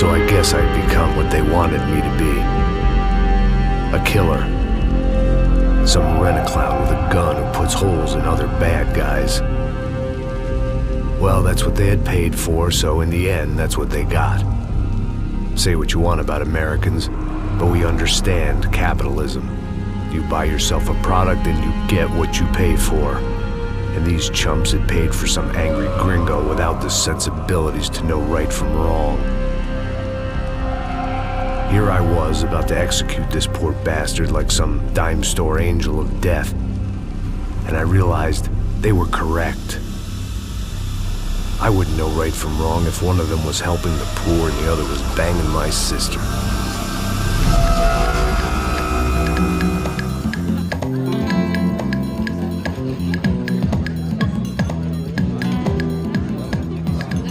So I guess I'd become what they wanted me to be. A killer. Some rent-a-clown with a gun who puts holes in other bad guys. Well, that's what they had paid for, so in the end, that's what they got. Say what you want about Americans, but we understand capitalism. You buy yourself a product and you get what you pay for. And these chumps had paid for some angry gringo without the sensibilities to know right from wrong. Here I was, about to execute this poor bastard like some dime store angel of death. And I realized they were correct. I wouldn't know right from wrong if one of them was helping the poor and the other was banging my sister.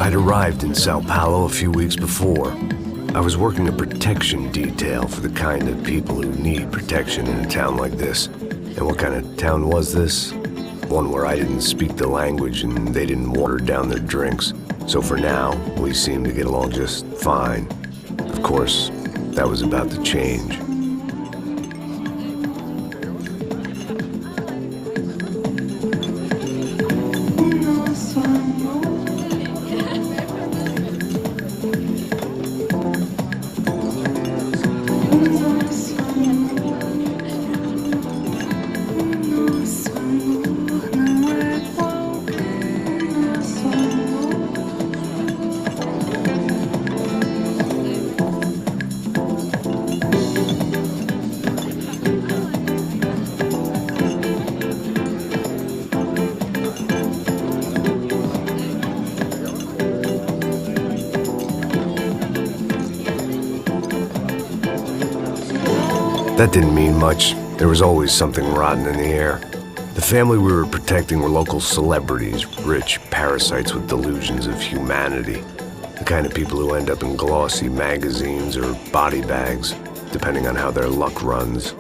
I'd arrived in Sao Paulo a few weeks before. I was working a protection detail for the kind of people who need protection in a town like this. And what kind of town was this? One where I didn't speak the language and they didn't water down their drinks. So for now, we seemed to get along just fine. Of course, that was about to change. That didn't mean much. There was always something rotten in the air. The family we were protecting were local celebrities, rich parasites with delusions of humanity. The kind of people who end up in glossy magazines or body bags, depending on how their luck runs.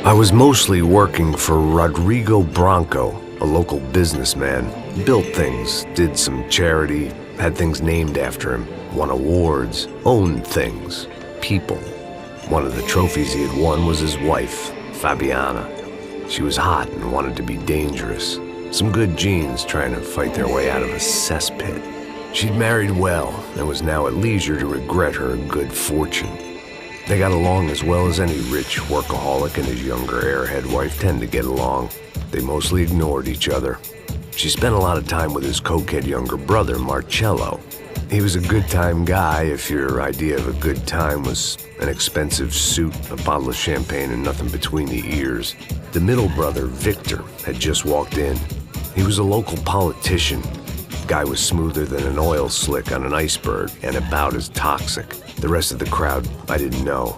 I was mostly working for Rodrigo Branco, a local businessman. Built things, did some charity, had things named after him, won awards, owned things, people. One of the trophies he had won was his wife, Fabiana. She was hot and wanted to be dangerous. Some good genes trying to fight their way out of a cesspit. She'd married well and was now at leisure to regret her good fortune. They got along as well as any rich workaholic and his younger airhead wife tend to get along. They mostly ignored each other. She spent a lot of time with his cokehead younger brother, Marcello. He was a good-time guy if your idea of a good time was an expensive suit, a bottle of champagne, and nothing between the ears. The middle brother, Victor, had just walked in. He was a local politician. Guy was smoother than an oil slick on an iceberg and about as toxic. The rest of the crowd, I didn't know,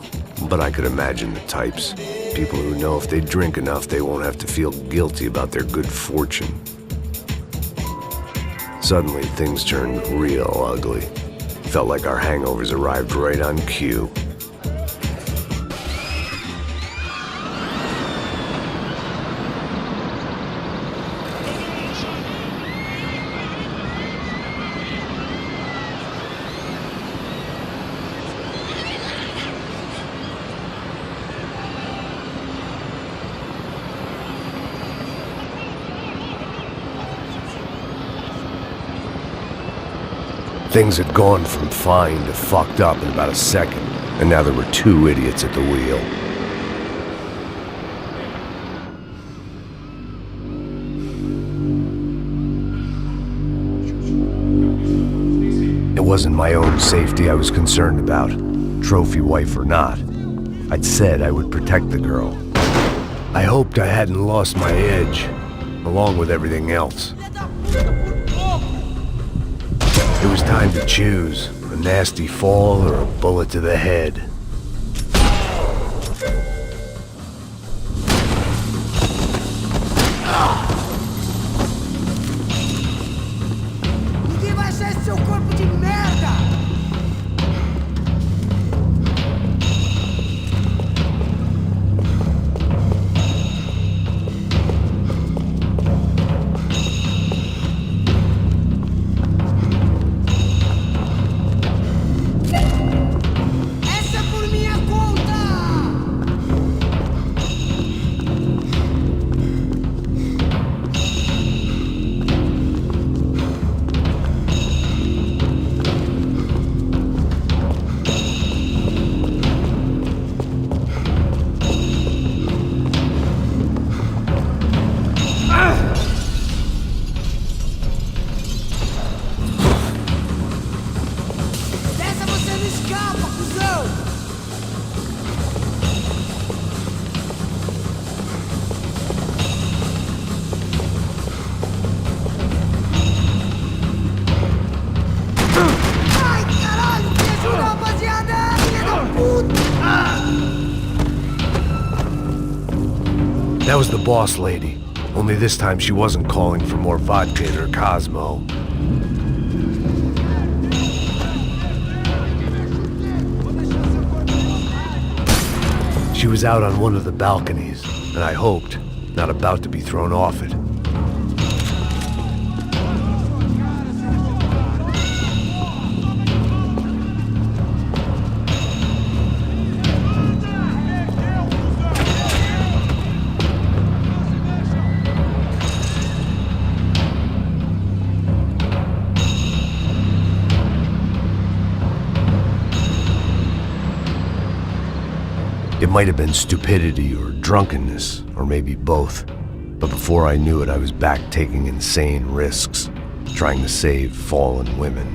but I could imagine the types. People who know if they drink enough, they won't have to feel guilty about their good fortune. Suddenly, things turned real ugly. Felt like our hangovers arrived right on cue. Things had gone from fine to fucked up in about a second, and now there were two idiots at the wheel. It wasn't my own safety I was concerned about, trophy wife or not. I'd said I would protect the girl. I hoped I hadn't lost my edge, along with everything else. It was time to choose, a nasty fall or a bullet to the head. Ninguém vai achar esse seu corpo de merda! Essa é por minha conta! Dessa você não escapa, cuzão! Ai, caralho! Me ajuda, rapaziada! Filha da puta! That was the boss lady. Only this time she wasn't calling for more vodka in her Cosmo. She was out on one of the balconies, and I hoped, not about to be thrown off it. It might have been stupidity or drunkenness, or maybe both. But before I knew it, I was back taking insane risks, trying to save fallen women.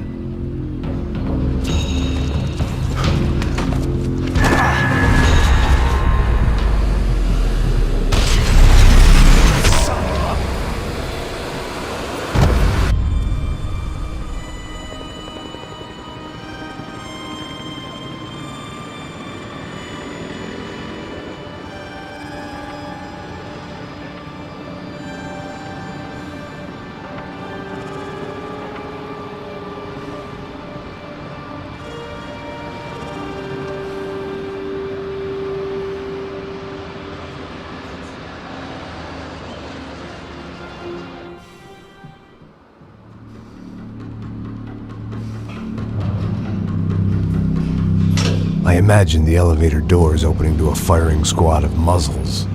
I imagined the elevator doors opening to a firing squad of muzzles.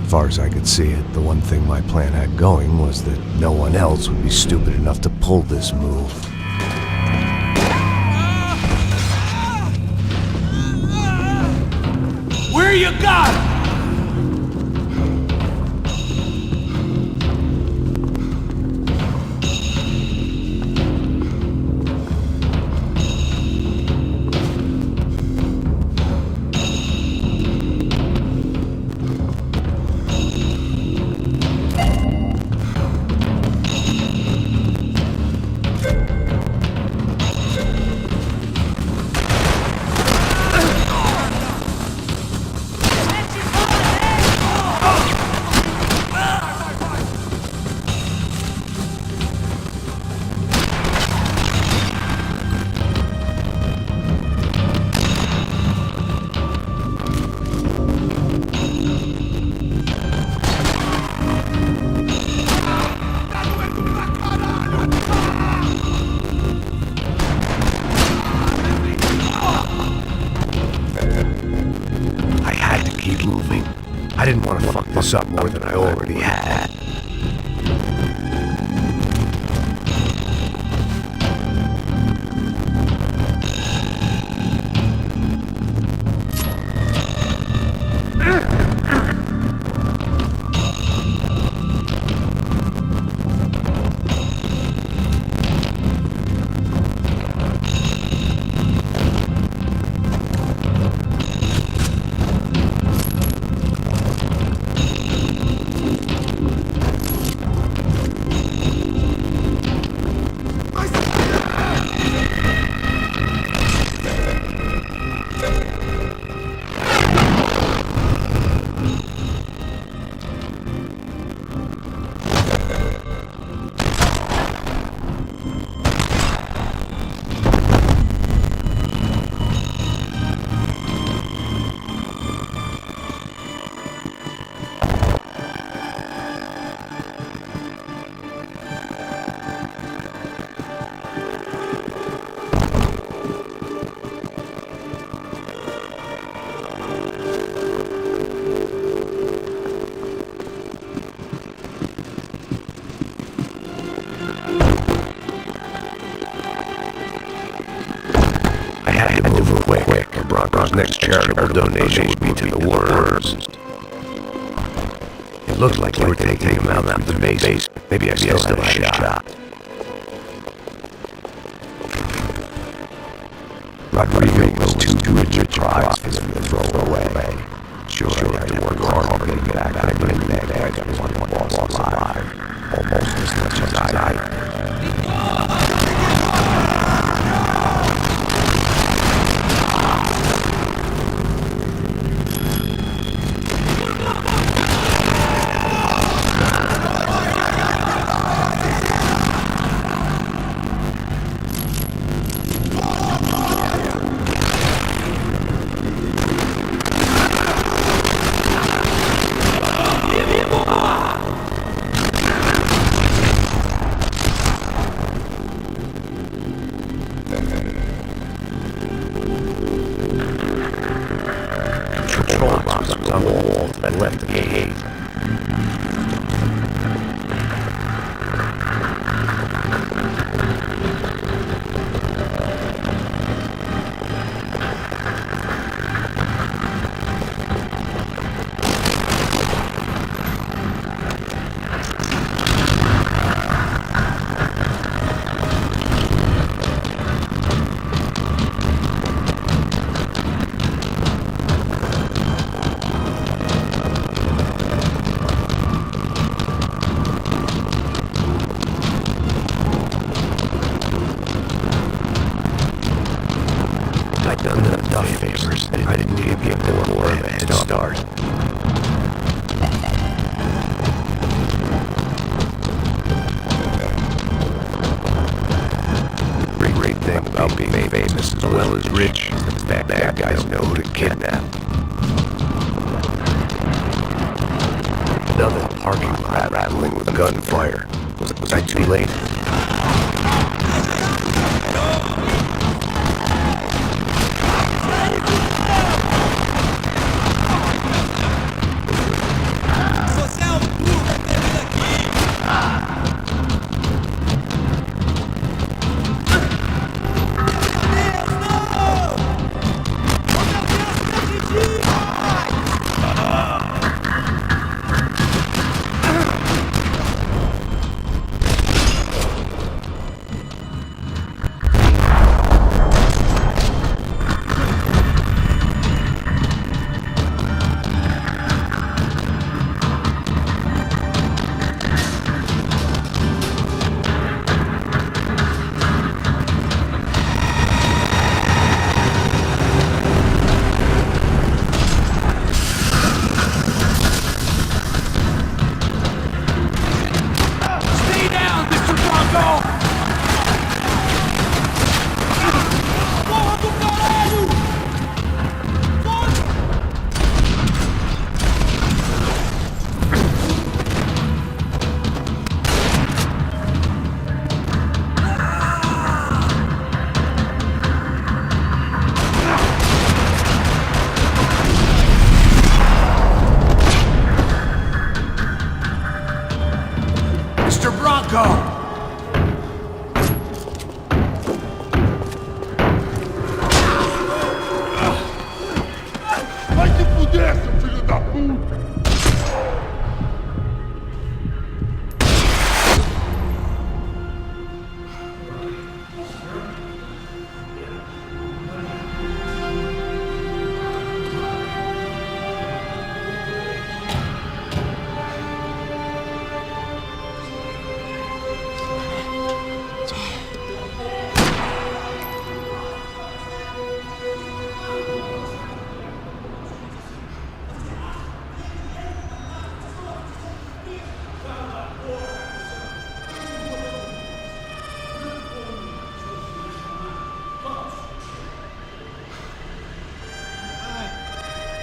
As far as I could see it, the one thing my plan had going was that no one else would be stupid enough to pull this move. Where you got? I didn't want to fuck this up more than I already had. I had to move quick. Bronco's next charitable donation would be to the worms. It looked like they were taking him out through the base. Maybe I still had a shot. Rodrigo was too rich a prize for them to throw away. Sure, I had to work hard to get him back. I didn't that guy got one boss alive. Almost as much as I. On the wall to the left of the gate. I'd done enough favors. I didn't need to be a more of a head start. Great thing about being famous as well as rich is the fact that guys know who to kidnap. Another parking lot rattling with gunfire. Was I too late? Mr. Bronco! Vai te fuder, seu filho da puta!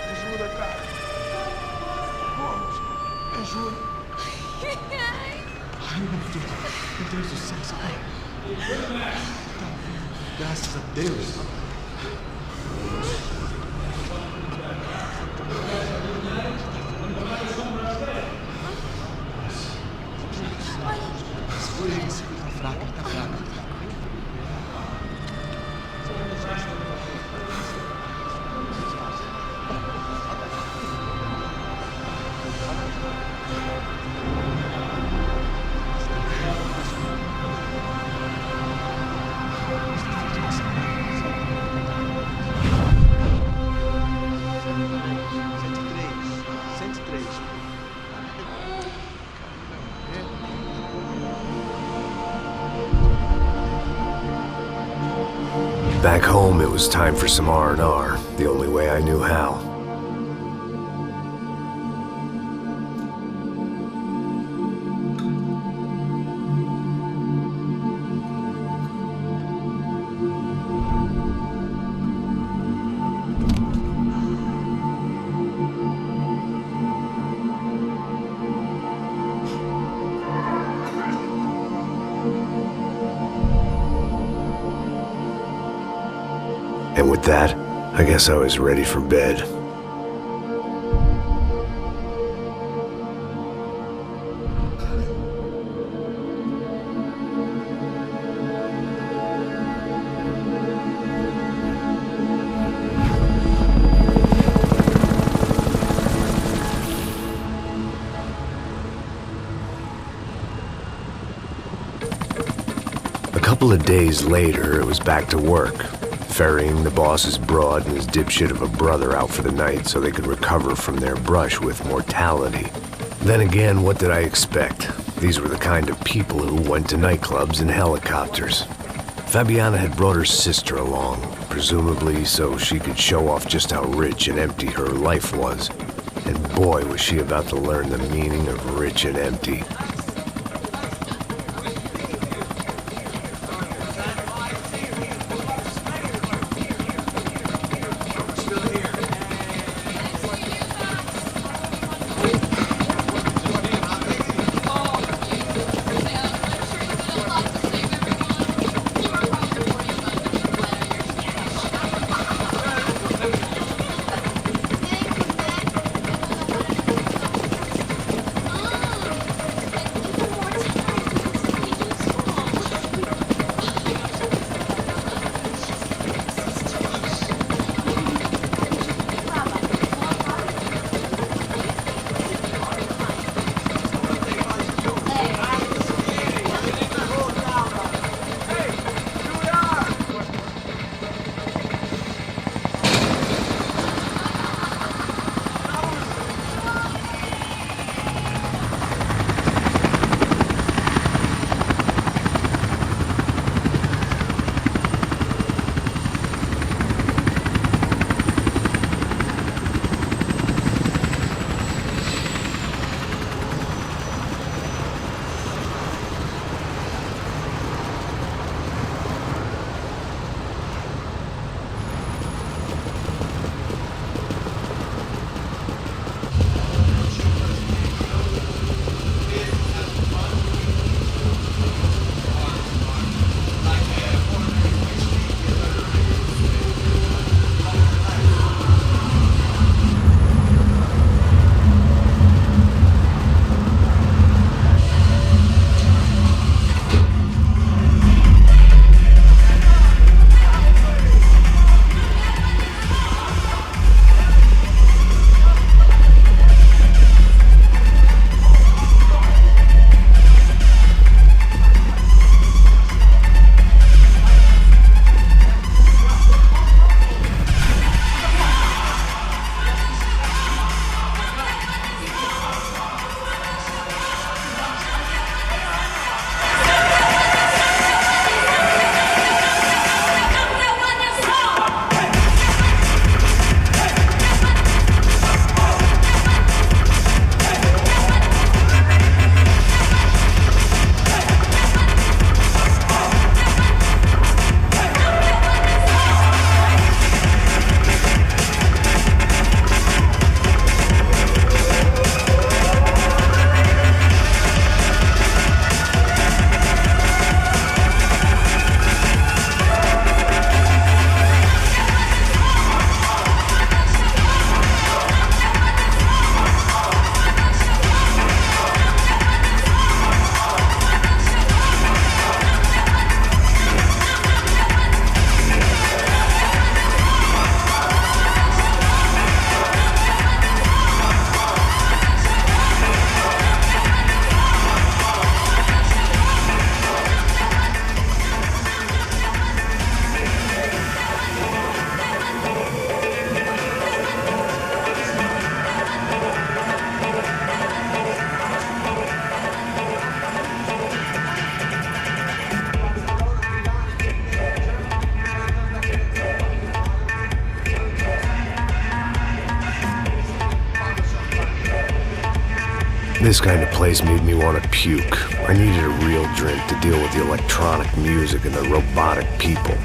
Ajuda, cara. Vamos. Me ajuda. Ai, meu Deus do céu, sai. Tá vivo. Graças a Deus. Segura ele, tá fraco, ele tá fraco. Back home, it was time for some R&R, the only way I knew how. And with that, I guess I was ready for bed. A couple of days later, it was back to work. Ferrying the boss's broad and his dipshit of a brother out for the night so they could recover from their brush with mortality. Then again, what did I expect? These were the kind of people who went to nightclubs in helicopters. Fabiana had brought her sister along, presumably so she could show off just how rich and empty her life was. And boy, was she about to learn the meaning of rich and empty. This kind of place made me want to puke. I needed a real drink to deal with the electronic music and the robotic people.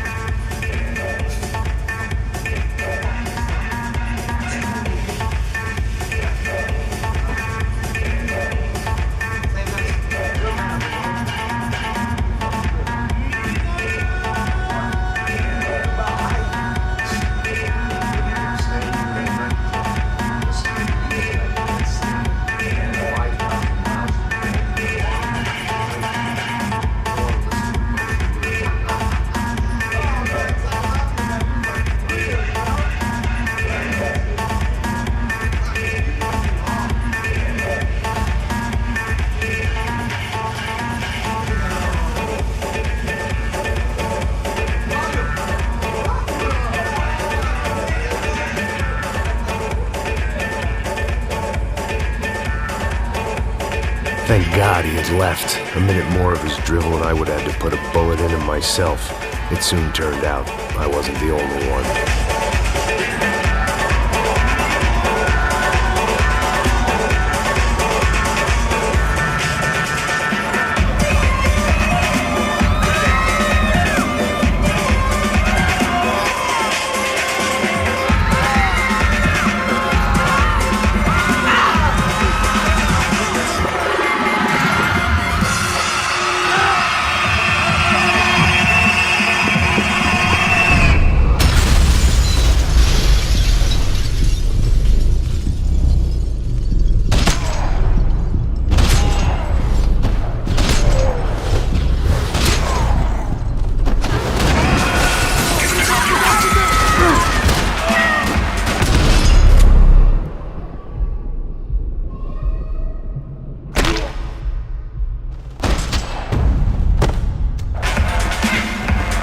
Thank God he had left. A minute more of his drivel and I would have had to put a bullet in him myself. It soon turned out I wasn't the only one.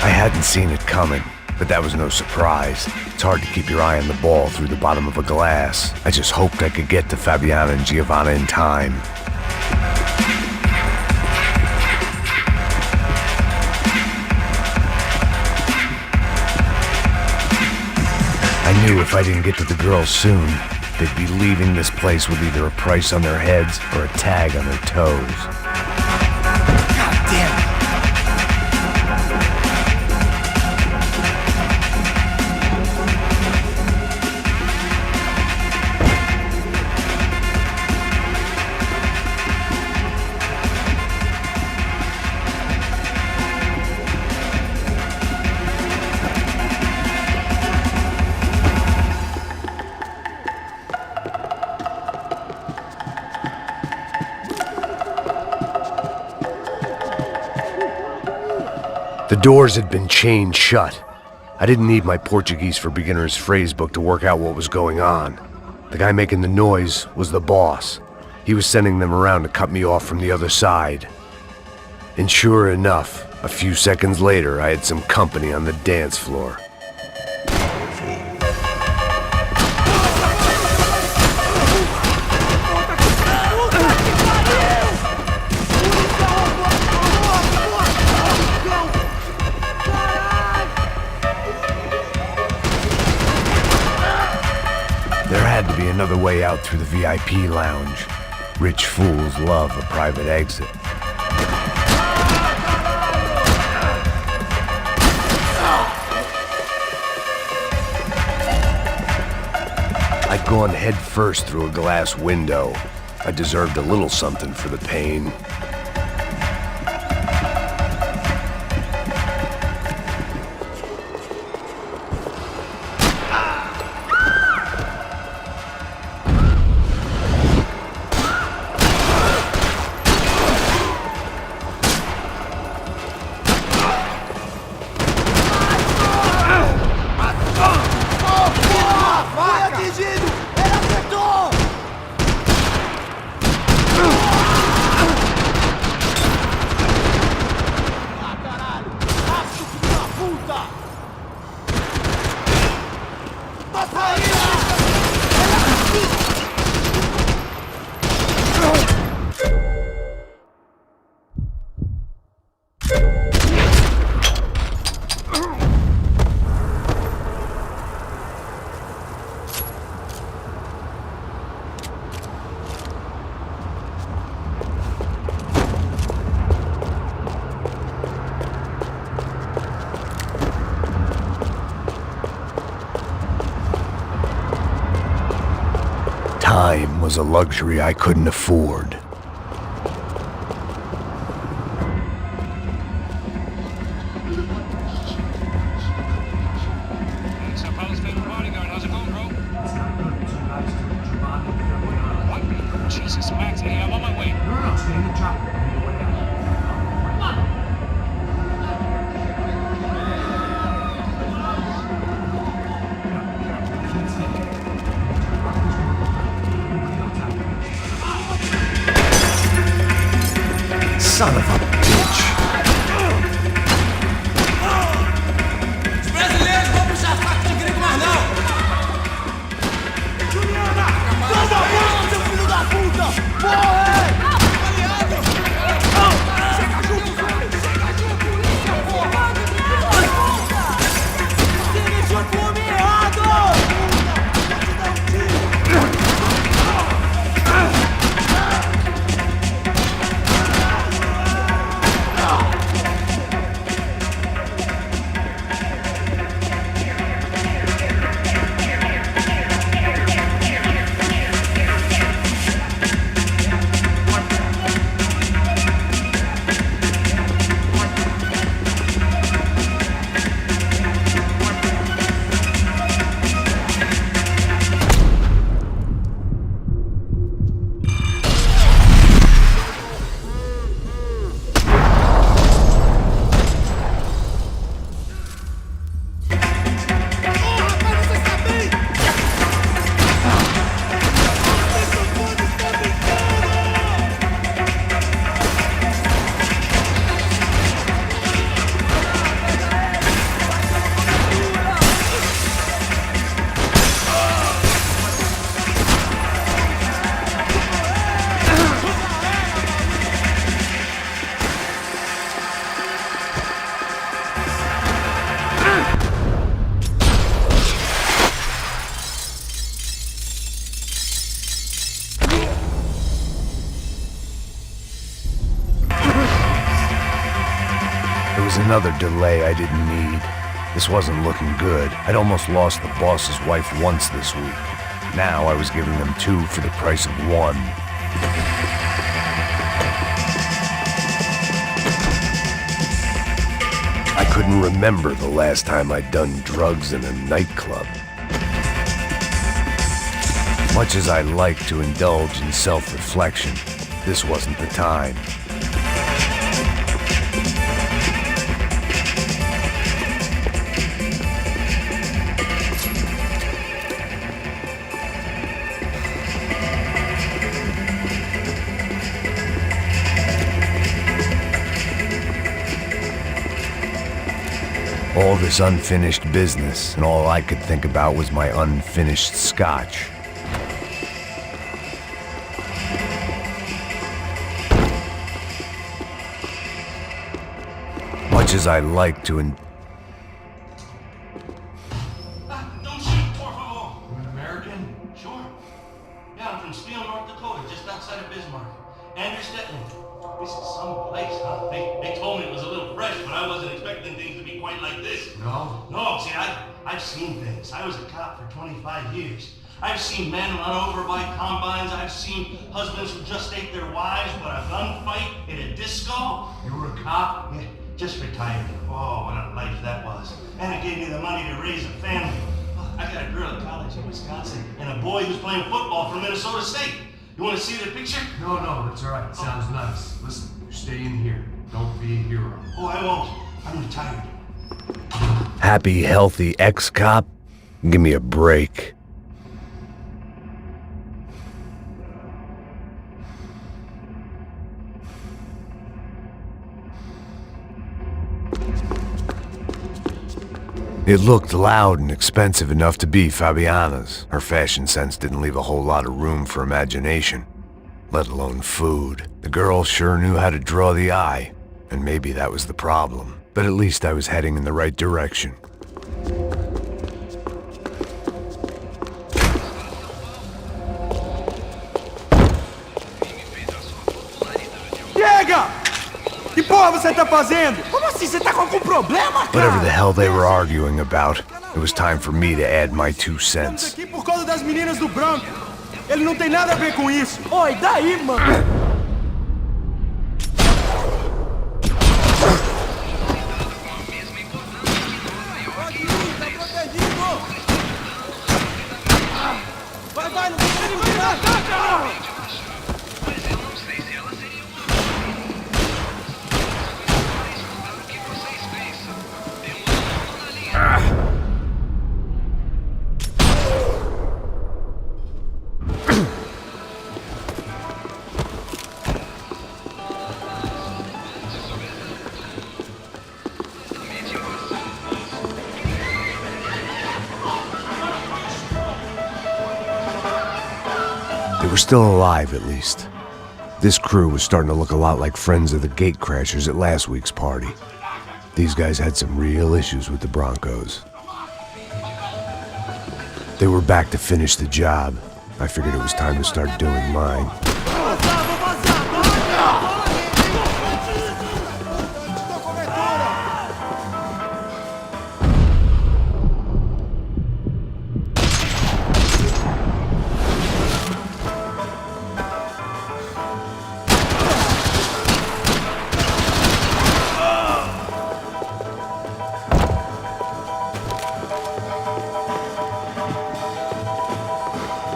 I hadn't seen it coming, but that was no surprise. It's hard to keep your eye on the ball through the bottom of a glass. I just hoped I could get to Fabiana and Giovanna in time. I knew if I didn't get to the girls soon, they'd be leaving this place with either a price on their heads or a tag on their toes. God damn it! The doors had been chained shut. I didn't need my Portuguese for Beginners phrase book to work out what was going on. The guy making the noise was the boss. He was sending them around to cut me off from the other side. And sure enough, a few seconds later, I had some company on the dance floor. There had to be another way out through the VIP lounge. Rich fools love a private exit. I'd gone head first through a glass window. I deserved a little something for the pain. Time was a luxury I couldn't afford. Sao Paulo's favorite bodyguard. How's it going, bro? It's not good. Two guys took Giovanni and their way out. What? Jesus, Max. Hey, I'm on my way. No, stay in the chopper. On your way out. Son of a bitch. Os brasileiros vão puxar saco de grego mais não! Juliana! Toma a mão, seu filho da puta! Morre! Aliado! Chega junto, velho! Chega junto, polícia, porra! Você deixou pro homem errado! Vou te dar um tiro! There was another delay I didn't need. This wasn't looking good. I'd almost lost the boss's wife once this week. Now I was giving them two for the price of one. I couldn't remember the last time I'd done drugs in a nightclub. Much as I like to indulge in self-reflection, this wasn't the time. All this unfinished business, and all I could think about was my unfinished scotch. Much as I like to Don't shoot, por favor. You an American? Sure. Yeah, I'm from Steele, North Dakota, just outside of Bismarck. Andrew Stetland. This is some place, huh? They told me it was a little fresh, but I wasn't expecting things to be quite like this. No? No, see, I've seen things. I was a cop for 25 years. I've seen men run over by combines. I've seen husbands who just ate their wives, but a gunfight at a disco. You were a cop? Yeah, just retired. Oh, what a life that was. And it gave me the money to raise a family. Oh, I got a girl at college in Wisconsin and a boy who's playing football for Minnesota State. You want to see the picture? No, that's all right. It sounds nice. Listen, you stay in here. Don't be a hero. Oh, I won't. I'm retired. happy, healthy ex-cop? Give me a break. It looked loud and expensive enough to be Fabiana's. Her fashion sense didn't leave a whole lot of room for imagination, let alone food. The girl sure knew how to draw the eye, and maybe that was the problem. But at least I was heading in the right direction. Chega! Que porra você tá fazendo? Como assim? Você tá com algum problema, cara? Whatever the hell they were arguing about, it was time for me to add my 2 Estamos cents. aqui por causa das meninas do branco. Ele não tem nada a ver com isso! Oi, daí, mano? Vai, não deixa ele virar! Mas eu não sei se ela seria uma o que vocês pensam. Temos um na linha. They were still alive, at least. This crew was starting to look a lot like friends of the gatecrashers at last week's party. These guys had some real issues with the Broncos. They were back to finish the job. I figured it was time to start doing mine.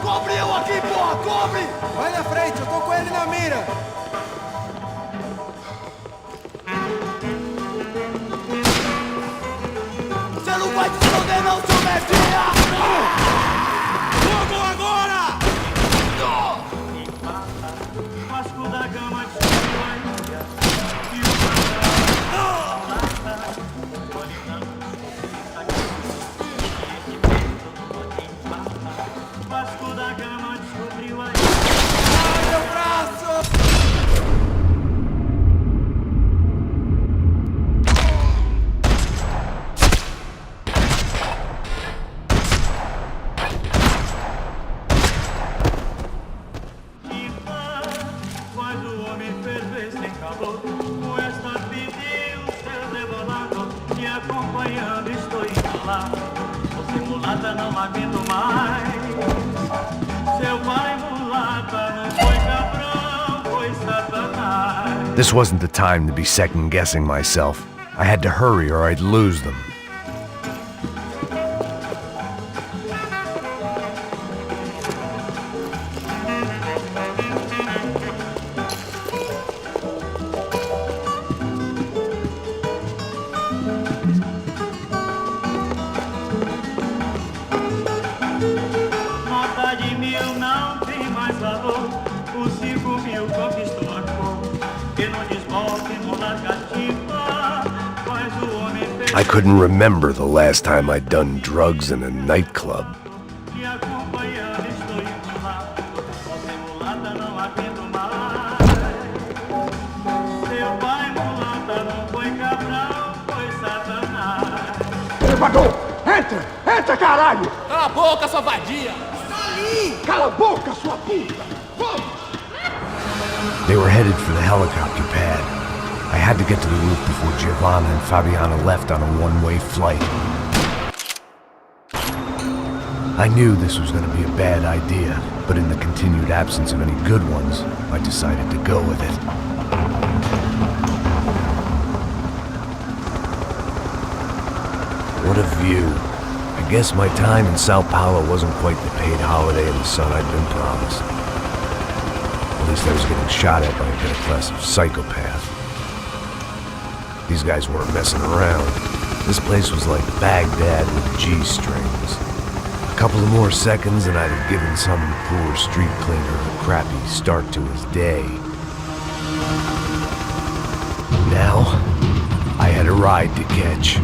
Cobre eu aqui, porra! Cobre! Vai na frente, eu tô com ele na mira! Você não vai te esconder não, seu mestre! Fogo agora! Vasco da Gama de Bahia e o Vasco da Gama descobriu a Ai, meu braço! Mas o homem ferver sem calor. Com esta pediu seu rebolado. Te acompanhando, estou enrolado. Você mulata, não aguento mais. Seu pai mulata, não foi cabrão, foi Satanás. This wasn't the time to be second-guessing myself. I had to hurry or I'd lose them. Nota de 1000 não tem mais valor. Os 5.000 conquistou a cor. Que não desbote, não larga ativa. Faz o homem I couldn't remember the last time I'd done drugs in a nightclub. te acompanhando, estou enrolado. Você mulata, não aguento mais. Seu pai mulata, não foi cabrão, foi Satanás. Elevador! Entra! Entra, caralho! Cala a boca, sua vadia! Cala a boca, sua puta! Vamos! They were headed for the helicopter pad. I had to get to the roof before Giovanna and Fabiana left on a one-way flight. I knew this was going to be a bad idea, but in the continued absence of any good ones, I decided to go with it. What a view. I guess my time in Sao Paulo wasn't quite the paid holiday in the sun I'd been promised. At least I was getting shot at by a middle-class psychopath. These guys weren't messing around. This place was like Baghdad with G-strings. A couple of more seconds and I'd have given some poor street cleaner a crappy start to his day. Now, I had a ride to catch.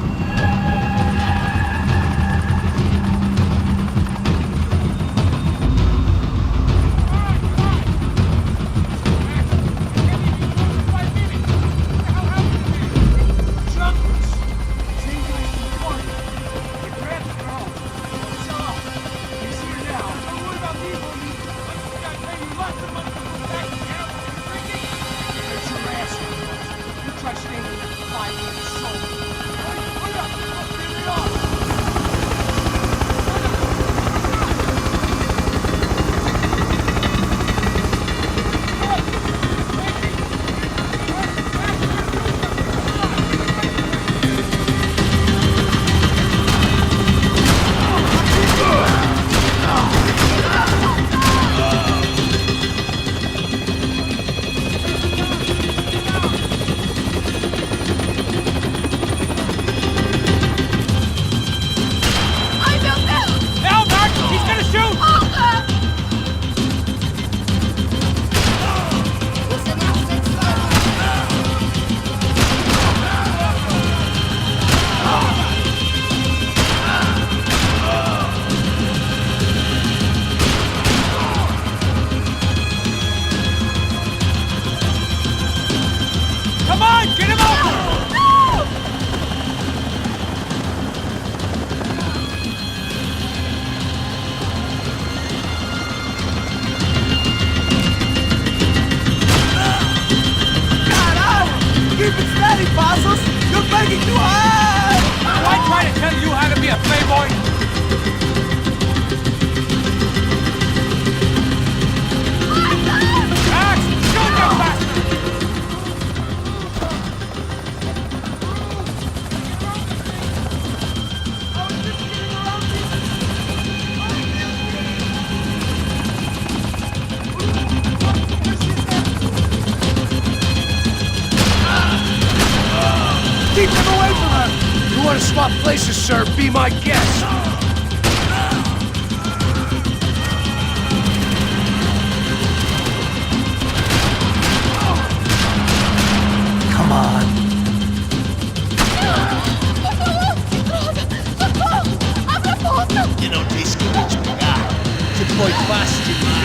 You try standing 5 minutes so. Hurry up! swap places, sir. Be my guest. Come on. You não disse que eu ia te pegar. Você foi fácil demais.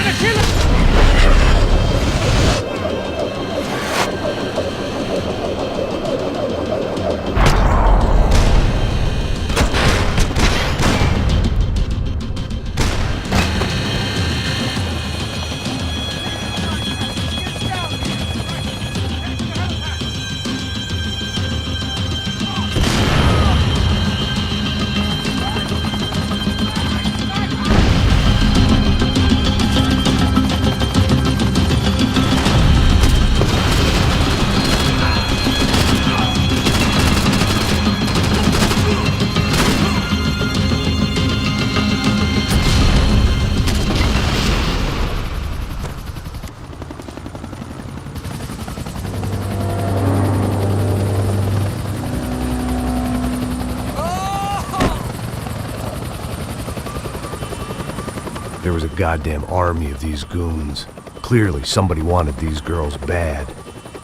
There was a goddamn army of these goons. Clearly, somebody wanted these girls bad.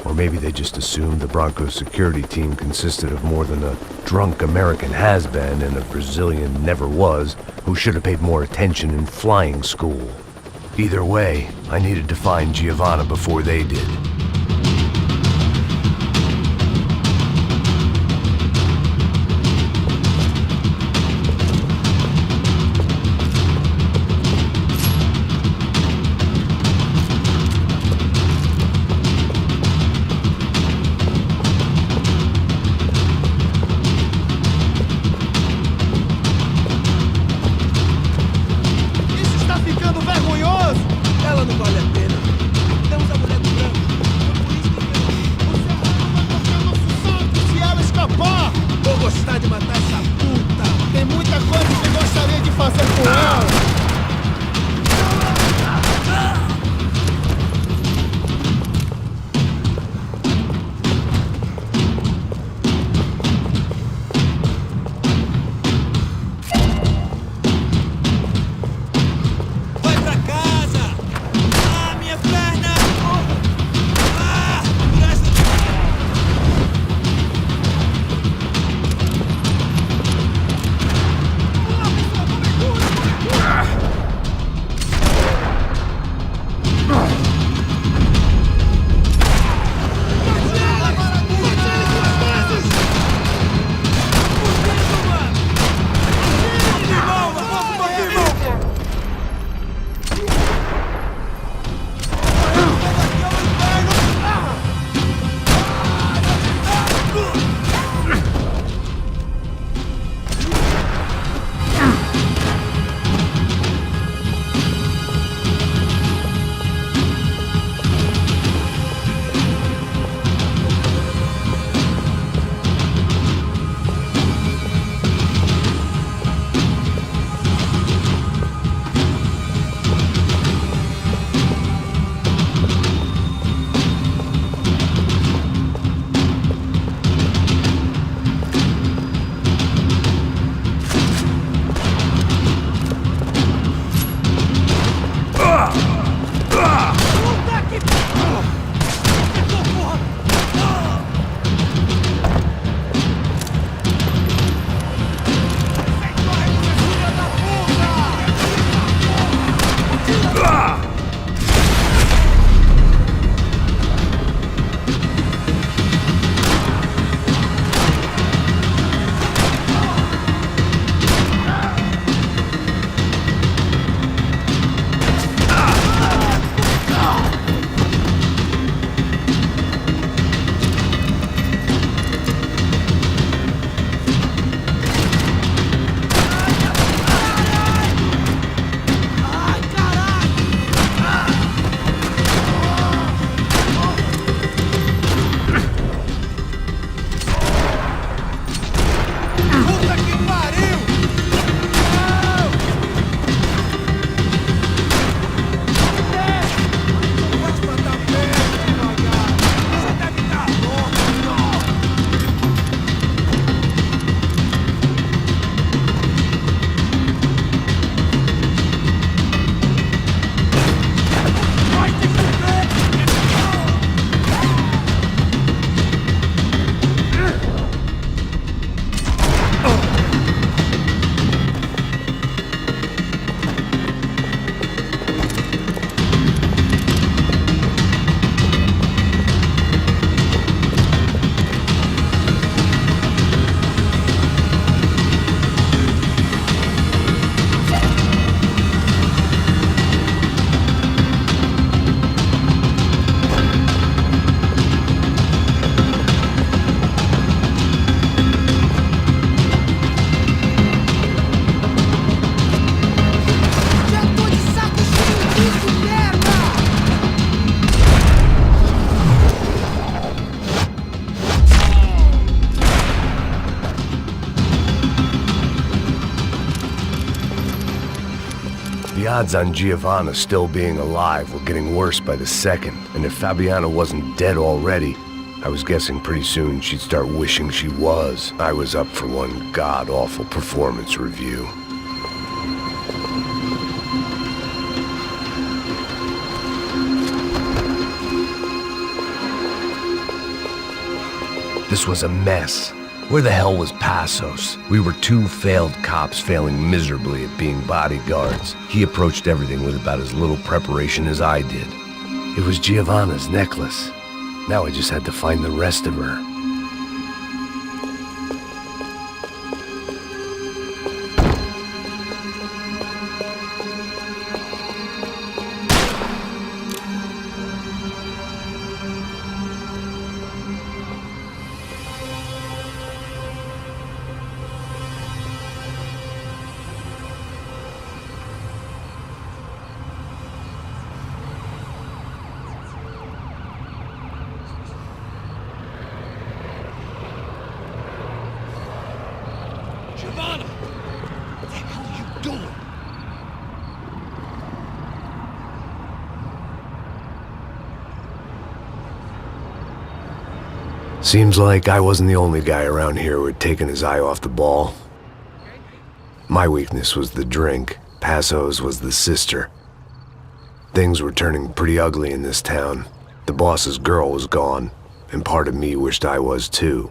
Or maybe they just assumed the Broncos security team consisted of more than a drunk American has-been and a Brazilian never-was who should have paid more attention in flying school. Either way, I needed to find Giovanna before they did. Isso está ficando vergonhoso! Ela não vale a pena. Damos a mulher do branco. The odds on Giovanna still being alive were getting worse by the second, and if Fabiana wasn't dead already, I was guessing pretty soon she'd start wishing she was. I was up for one god-awful performance review. This was a mess. Where the hell was Passos? We were two failed cops failing miserably at being bodyguards. He approached everything with about as little preparation as I did. It was Giovanna's necklace. Now I just had to find the rest of her. Giovanna! What the hell are you doing? Seems like I wasn't the only guy around here who had taken his eye off the ball. My weakness was the drink. Passos was the sister. Things were turning pretty ugly in this town. The boss's girl was gone, and part of me wished I was too.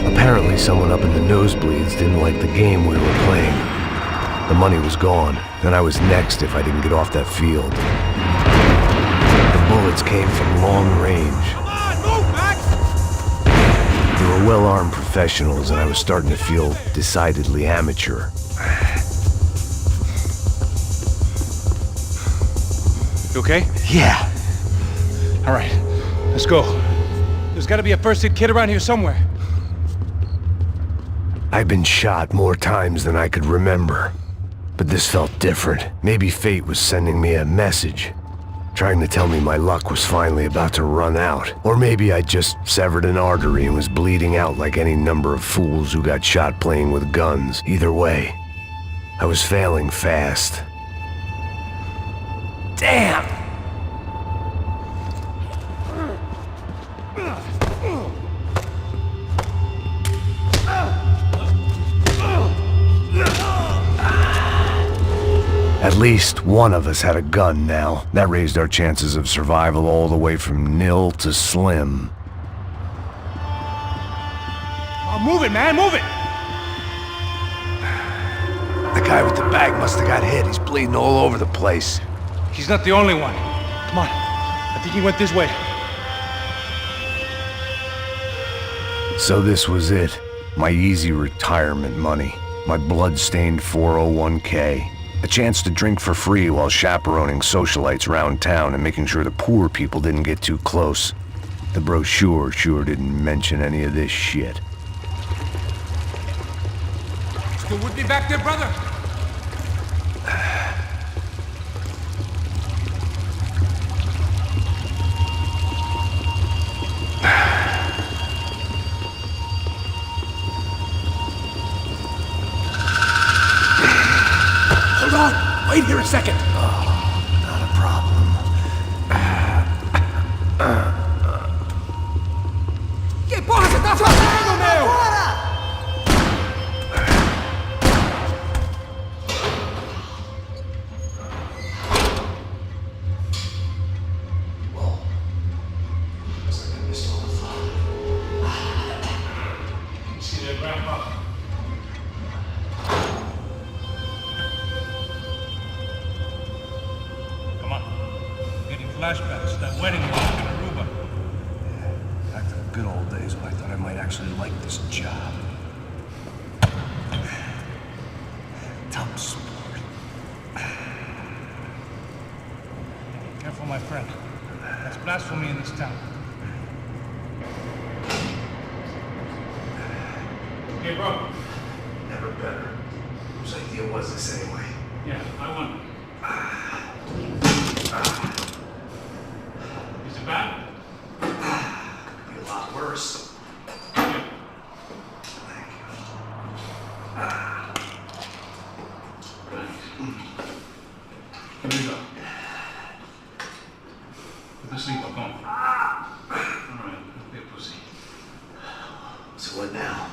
Apparently someone up in the nosebleeds didn't like the game we were playing. The money was gone, and I was next if I didn't get off that field. The bullets came from long range. Come on, move, Max! They were well-armed professionals, and I was starting to feel decidedly amateur. You okay? Yeah. All right, let's go. There's gotta be a first-aid kit around here somewhere. I've been shot more times than I could remember. But this felt different. Maybe fate was sending me a message, trying to tell me my luck was finally about to run out. Or maybe I just severed an artery and was bleeding out like any number of fools who got shot playing with guns. Either way, I was failing fast. Damn! At least one of us had a gun now. That raised our chances of survival all the way from nil to slim. Oh, move it, man, move it! The guy with the bag must have got hit. He's bleeding all over the place. He's not the only one. Come on, I think he went this way. So this was it. My easy retirement money. My blood-stained 401k. A chance to drink for free while chaperoning socialites around town and making sure the poor people didn't get too close. The brochure sure didn't mention any of this shit. Still with me back there, brother? Hold on! Wait here a second! Not a problem. Que porra você tá fazendo, meu? See that, Grandpa? Come on. Getting flashbacks to that wedding walk in Aruba. Back to the good old days when I thought I might actually like this job. Top sport. Careful, my friend. That's blasphemy in this town. Okay, bro. Never better. Whose idea was this anyway? Yeah, I won. Is it bad? Could be a lot worse. Yeah. Thank you. Here we go. Put the sleep, come on. All right, don't be a pussy. So what now?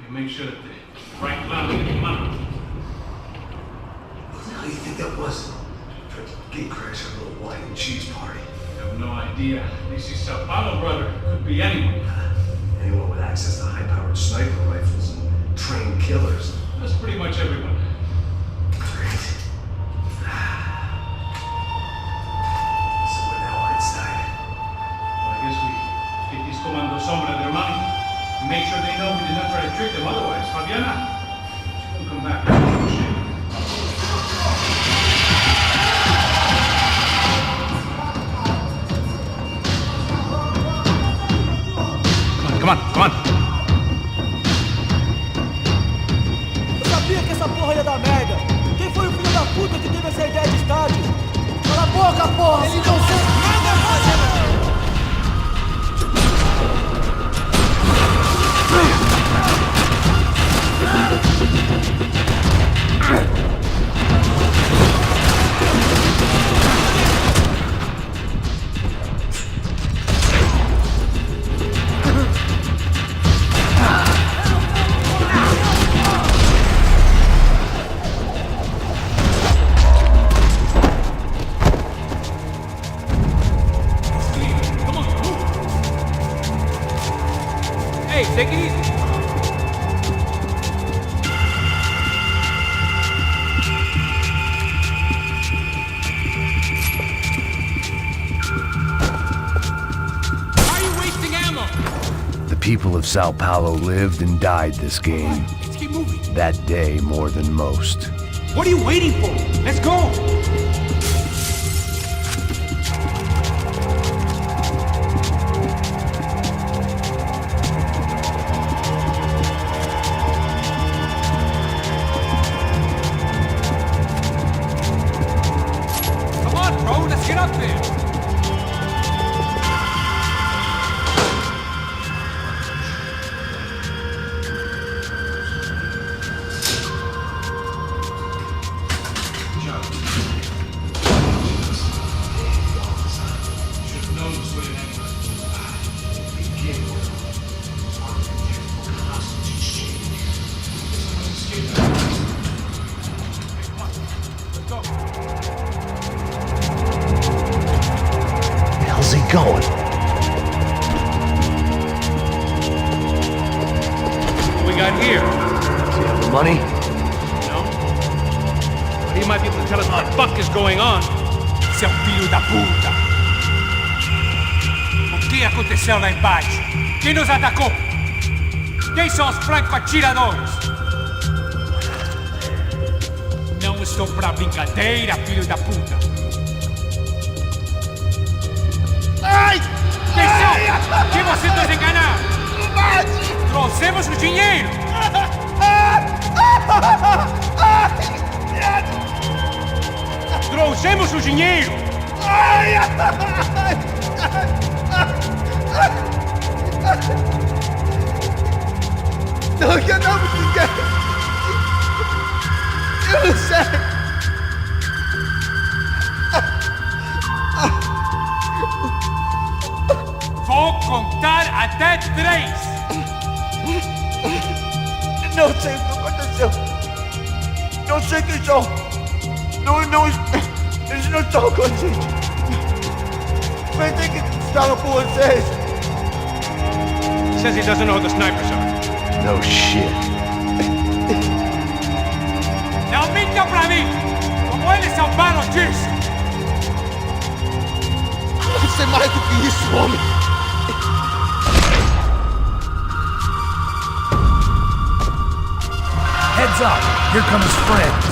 You make sure that the right clown gets your money. What the hell do you think that was? Tried to gate crash a little wine and cheese party. You have no idea. This is Sao Paulo, brother. Could be anyone. Anyone with access to high-powered sniper rifles and trained killers. That's pretty much everyone. Great. So we're now Einstein. Well, I guess we get these commandos hombres their money. Make sure they know we did not try to trick them otherwise. Fabiana, she won't come back. Shit. Come on, come on. Eu sabia que essa porra ia dar merda! Quem foi o filho da puta que teve essa ideia de estádio? Cala a boca, porra! Ele não sabe nada fazer! Hey, take it easy. people of Sao Paulo lived and died this game. Let's keep moving. That day more than most. What are you waiting for? Let's go! Come on, bro, let's get up there! How's he going? What we got here? Does he have the money? No? But he might be able to tell us what the fuck is going on. Seu filho da puta! O que aconteceu lá embaixo? Quem nos atacou? Quem são os franco-atiradores? Não estou pra brincadeira, filho da puta! Ai! Quem são? Quem você nos enganar? Trouxemos o dinheiro! Trouxemos o dinheiro! Não enganamos ninguém! Eu não sei! Vou contar até 3! Não sei o que aconteceu! Não sei quem são! Não, eles não estão com a gente! Pensei que estavam com vocês! Says he doesn't know who the snipers are. No shit. Não mintam pra mim! Como eles salvaram disso! Você é mais do que isso, homem! Heads up! Here come his friends.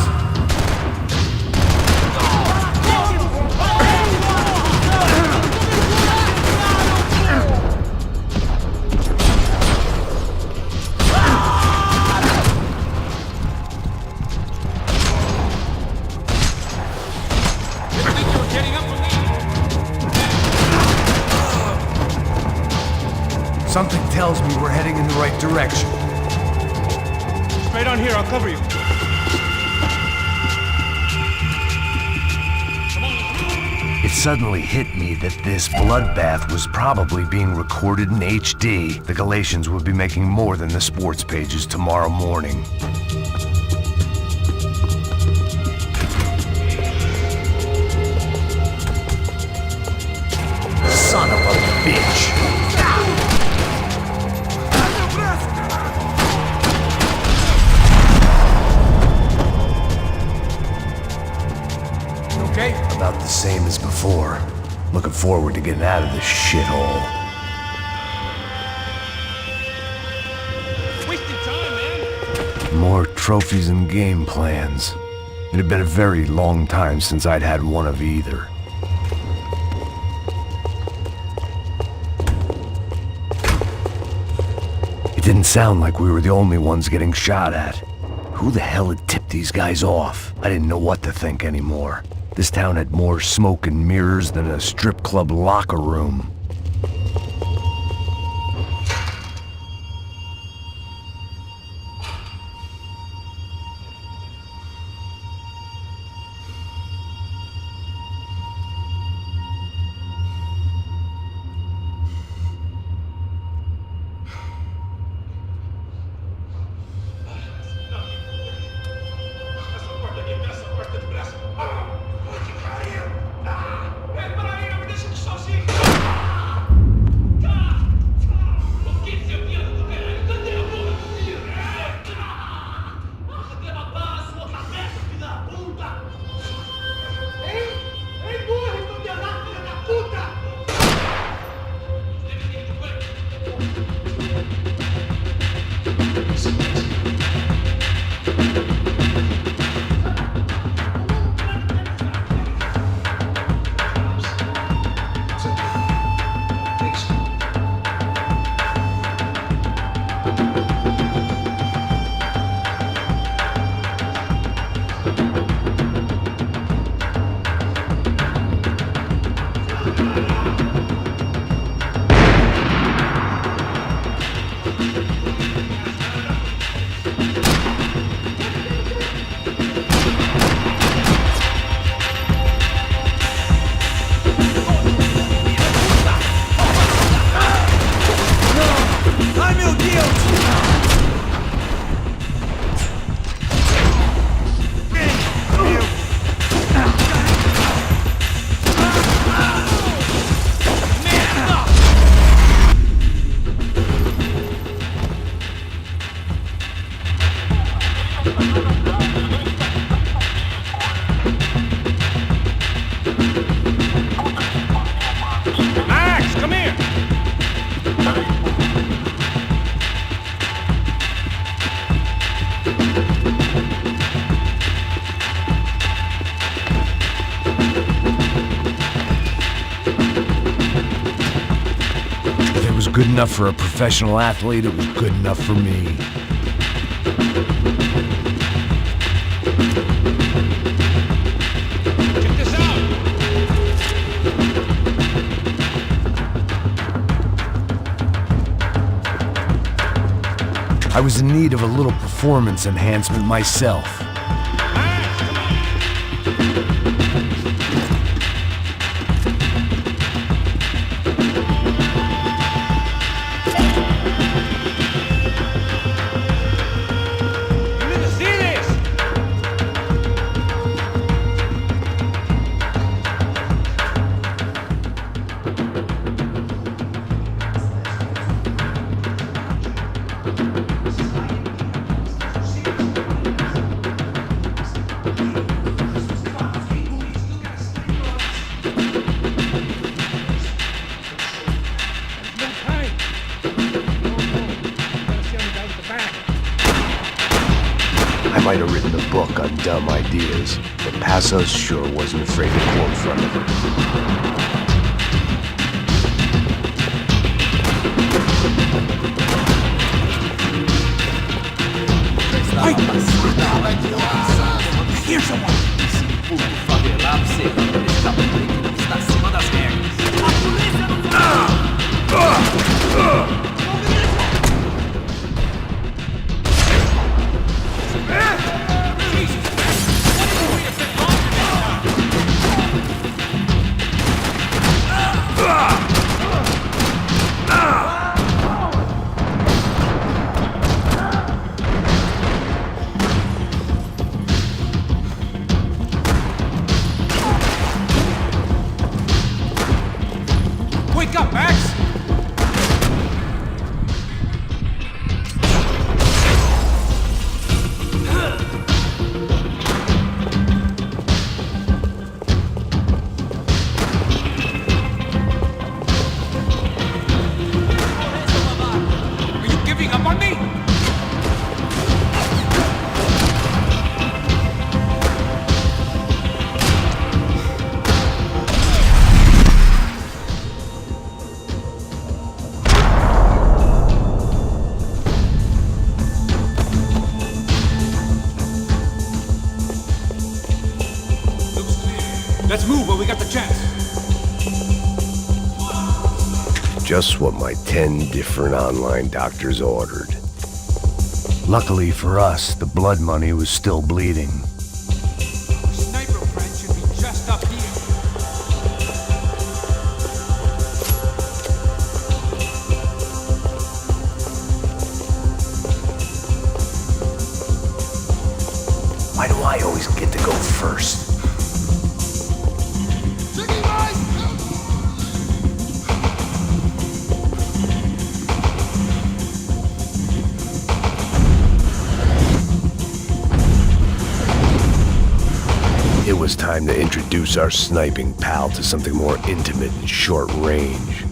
Didn't think you were getting up with me! Something tells me we're heading in the right direction. Straight on here, I'll cover you. It suddenly hit me that this bloodbath was probably being recorded in HD. The Galatians would be making more than the sports pages tomorrow morning. Son of a bitch! Okay? About the same as before. Looking forward to getting out of this shithole. Wasting time, man! More trophies and game plans. It had been a very long time since I'd had one of either. It didn't sound like we were the only ones getting shot at. Who the hell had tipped these guys off? I didn't know what to think anymore. This town had more smoke and mirrors than a strip club locker room. Good enough for a professional athlete, it was good enough for me. Check this out! I was in need of a little performance enhancement myself. I might have written a book on dumb ideas, but Passos sure wasn't afraid to quote from it. Here's someone! Esse puto favelado serrano desse tabuleiro que está acima das regras. A polícia não Wake up, Max! Are you giving up on me? Let's move while we got the chance. Just what my 10 different online doctors ordered. Luckily for us, the blood money was still bleeding. Our sniper friend should be just up here. Why do I always get to go first? It was time to introduce our sniping pal to something more intimate and short range.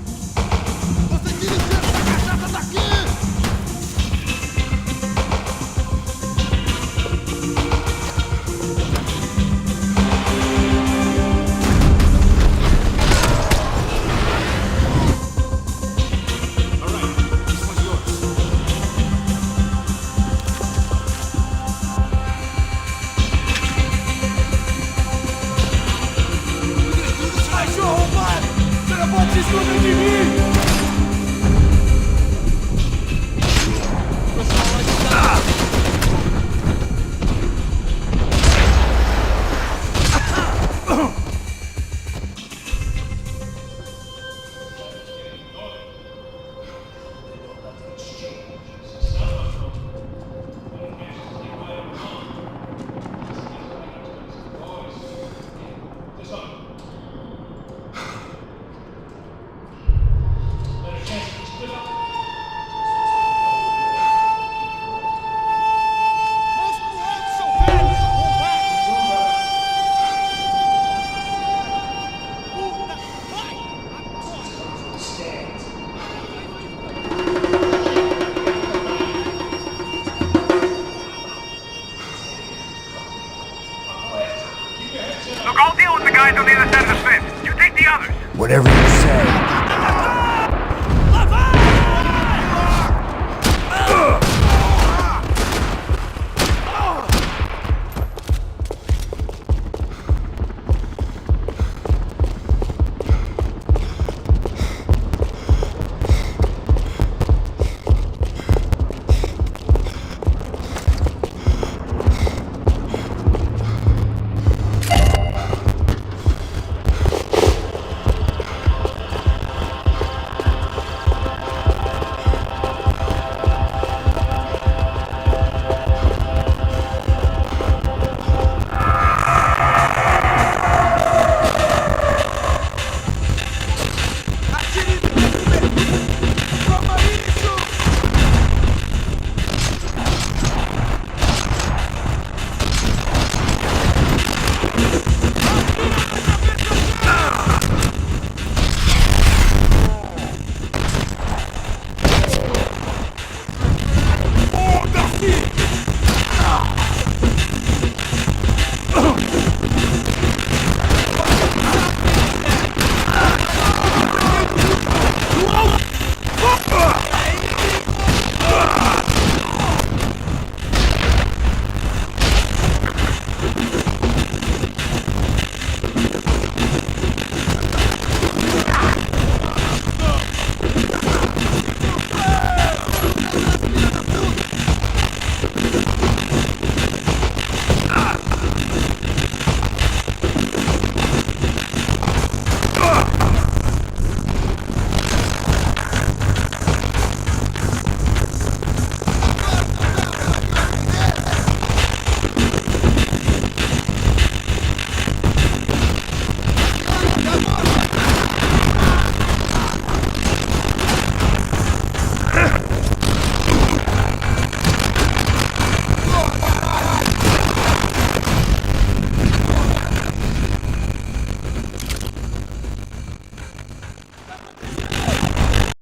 Look, I'll deal with the guys on the other side of the fence. You take the others. Whatever you say.